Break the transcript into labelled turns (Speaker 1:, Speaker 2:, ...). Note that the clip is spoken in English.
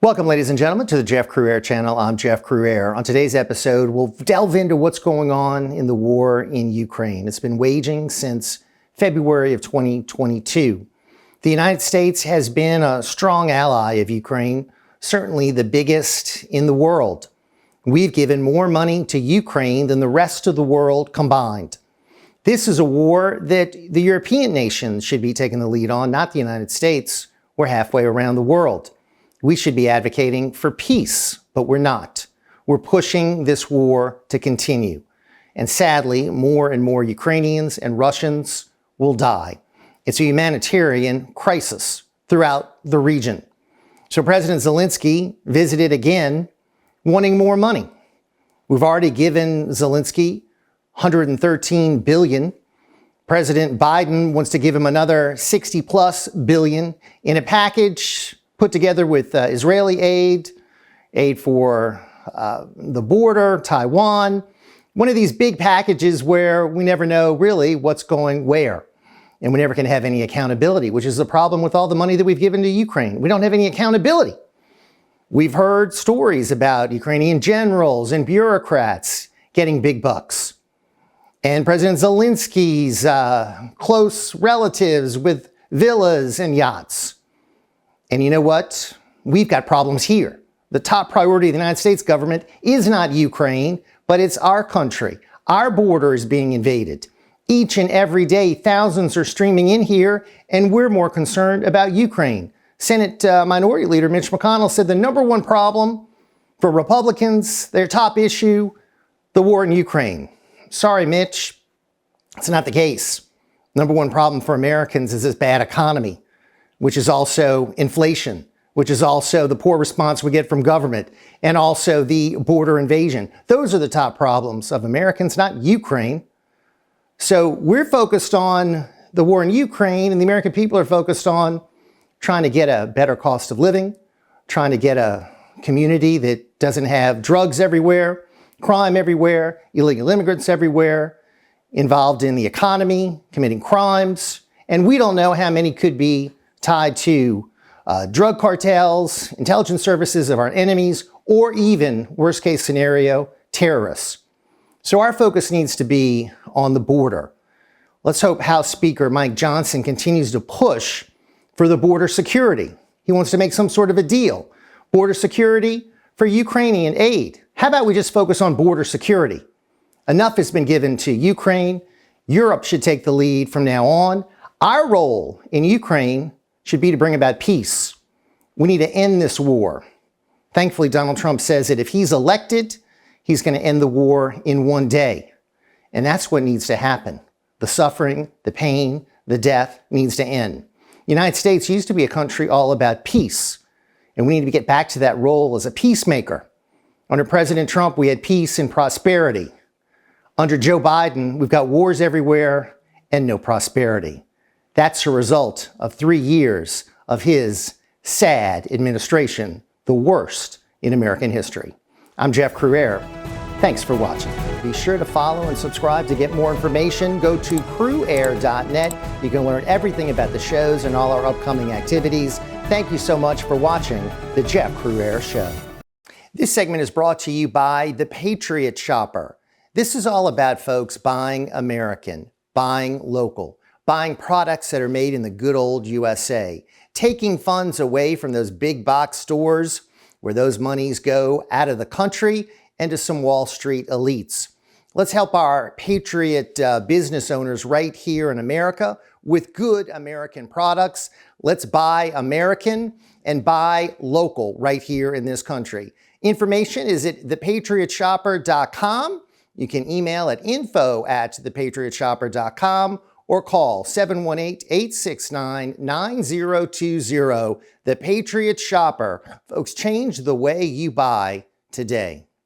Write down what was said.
Speaker 1: Welcome, ladies and gentlemen, to the Jeff Crouere channel. I'm Jeff Crouere. On today's episode, we'll delve into what's going on in the war in Ukraine. It's been waging since February of 2022. The United States has been a strong ally of Ukraine, certainly the biggest in the world. We've given more money to Ukraine than the rest of the world combined. This is a war that the European nations should be taking the lead on, not the United States. We're halfway around the world. We should be advocating for peace, but we're not. We're pushing this war to continue. And sadly, more and more Ukrainians and Russians will die. It's a humanitarian crisis throughout the region. So President Zelensky visited again, wanting more money. We've already given Zelensky $113 billion. President Biden wants to give him another $60+ billion in a package put together with Israeli aid for the border, Taiwan. One of these big packages where we never know really what's going where. And we never can have any accountability, which is the problem with all the money that we've given to Ukraine. We don't have any accountability. We've heard stories about Ukrainian generals and bureaucrats getting big bucks. And President Zelensky's close relatives with villas and yachts. And you know what? We've got problems here. The top priority of the United States government is not Ukraine, but it's our country. Our border is being invaded. Each and every day, thousands are streaming in here, and we're more concerned about Ukraine. Senate Minority Leader Mitch McConnell said the number one problem for Republicans, their top issue, the war in Ukraine. Sorry, Mitch, it's not the case. Number one problem for Americans is this bad economy, which is also inflation, which is also the poor response we get from government, and also the border invasion. Those are the top problems of Americans, not Ukraine. So we're focused on the war in Ukraine, and the American people are focused on trying to get a better cost of living, trying to get a community that doesn't have drugs everywhere, crime everywhere, illegal immigrants everywhere, involved in the economy, committing crimes, and we don't know how many could be tied to drug cartels, intelligence services of our enemies, or even, worst case scenario, terrorists. So our focus needs to be on the border. Let's hope House Speaker Mike Johnson continues to push for the border security. He wants to make some sort of a deal. Border security for Ukrainian aid. How about we just focus on border security? Enough has been given to Ukraine. Europe should take the lead from now on. Our role in Ukraine should be to bring about peace. We need to end this war. Thankfully, Donald Trump says that if he's elected, he's going to end the war in one day. And that's what needs to happen. The suffering, the pain, the death needs to end. The United States used to be a country all about peace, and we need to get back to that role as a peacemaker. Under President Trump, we had peace and prosperity. Under Joe Biden, we've got wars everywhere and no prosperity. That's a result of 3 years of his sad administration, the worst in American history. I'm Jeff Crouere. Thanks for watching. Be sure to follow and subscribe to get more information. Go to crouere.net. You can learn everything about the shows and all our upcoming activities. Thank you so much for watching The Jeff Crouere Show. This segment is brought to you by the Patriot Shopper. This is all about folks buying American, buying local, buying products that are made in the good old USA, taking funds away from those big box stores where those monies go out of the country and to some Wall Street elites. Let's help our patriot business owners right here in America with good American products. Let's buy American and buy local right here in this country. Information is at thepatriotshopper.com. You can email at info@thepatriotshopper.com or call 718-869-9020. The Patriot Shopper. Folks, change the way you buy today.